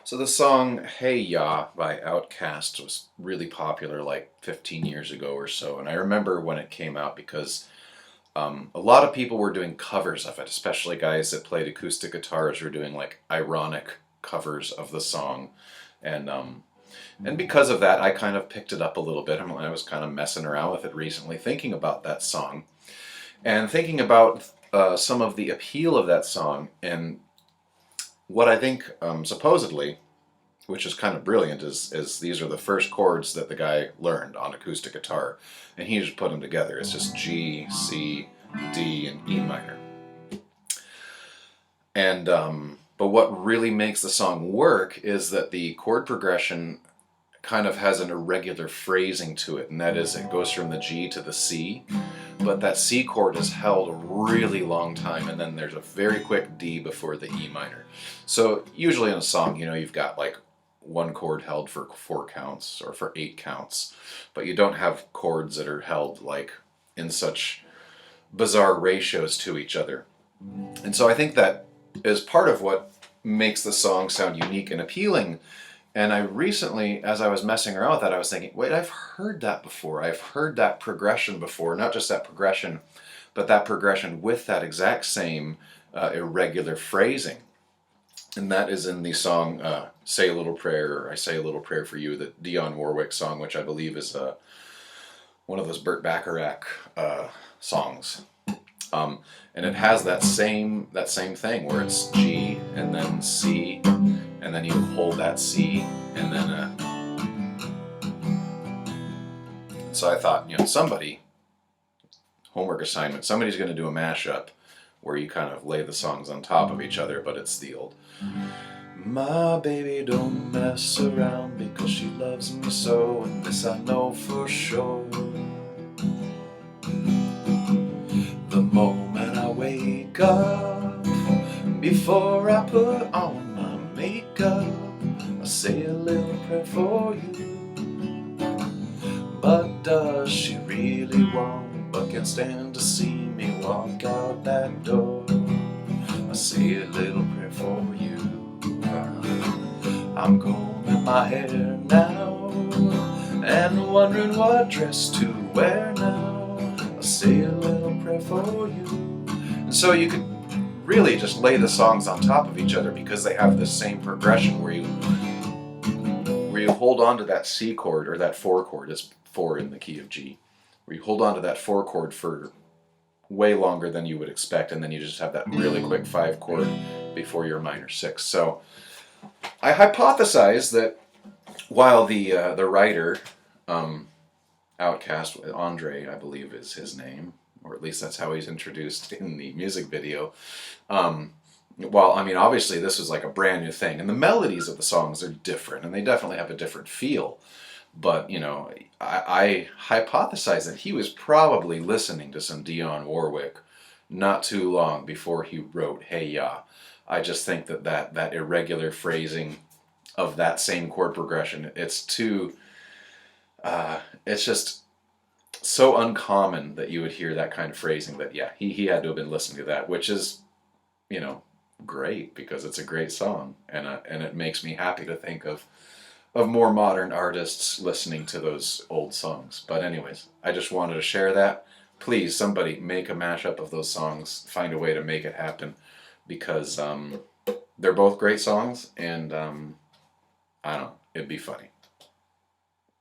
So the song Hey Ya by Outkast was really popular like 15 years ago or so, and I remember when it came out because a lot of people were doing covers of it, especially guys that played acoustic guitars were doing like ironic covers of the song, and because of that, I kind of picked it up a little bit. I was kind of messing around with it recently, thinking about that song and thinking about some of the appeal of that song and what I think supposedly, which is kind of brilliant, is these are the first chords that the guy learned on acoustic guitar, and he just put them together. It's just G, C, D, and E minor. And but what really makes the song work is that the chord progression kind of has an irregular phrasing to it, and that is it goes from the G to the C, but that C chord is held a really long time, and then there's a very quick D before the E minor. So usually in a song, you've got like one chord held for 4 counts or for 8 counts, but you don't have chords that are held like in such bizarre ratios to each other. And so I think that is part of what makes the song sound unique and appealing. And I recently, as I was messing around with that, I was thinking, wait, I've heard that before. I've heard that progression before. Not just that progression, but that progression with that exact same irregular phrasing. And that is in the song Say a Little Prayer, or I Say a Little Prayer for You, the Dionne Warwick song, which I believe is one of those Burt Bacharach songs. And it has that same thing where it's G and then C, and then you hold that C, and then so I thought, somebody, homework assignment, somebody's going to do a mashup where you kind of lay the songs on top of each other, but it's the old my baby don't mess around because she loves me so, and this I know for sure. The moment I wake up, before I put on my makeup, I say a little prayer for you. But does she really want, but can't stand to see me walk out that door? I say a little prayer for you. I'm combing my hair now and wondering what dress to wear now. I say a little prayer for you. And so you could really just lay the songs on top of each other because they have the same progression where you hold on to that C chord, or that 4 chord, it's 4 in the key of G, where you hold on to that 4 chord for way longer than you would expect, and then you just have that really quick 5 chord before your minor 6. So I hypothesize that while the writer, Outkast, Andre, I believe is his name, or at least that's how he's introduced in the music video. Well, I mean, obviously this was like a brand new thing, and the melodies of the songs are different, and they definitely have a different feel. But, I hypothesize that he was probably listening to some Dionne Warwick not too long before he wrote Hey Ya. I just think that irregular phrasing of that same chord progression, it's just so uncommon that you would hear that kind of phrasing that, yeah, he had to have been listening to that, which is, great, because it's a great song, and it makes me happy to think of more modern artists listening to those old songs. But anyways, I just wanted to share that. Please, somebody make a mashup of those songs, find a way to make it happen, because they're both great songs, and I don't know, it'd be funny.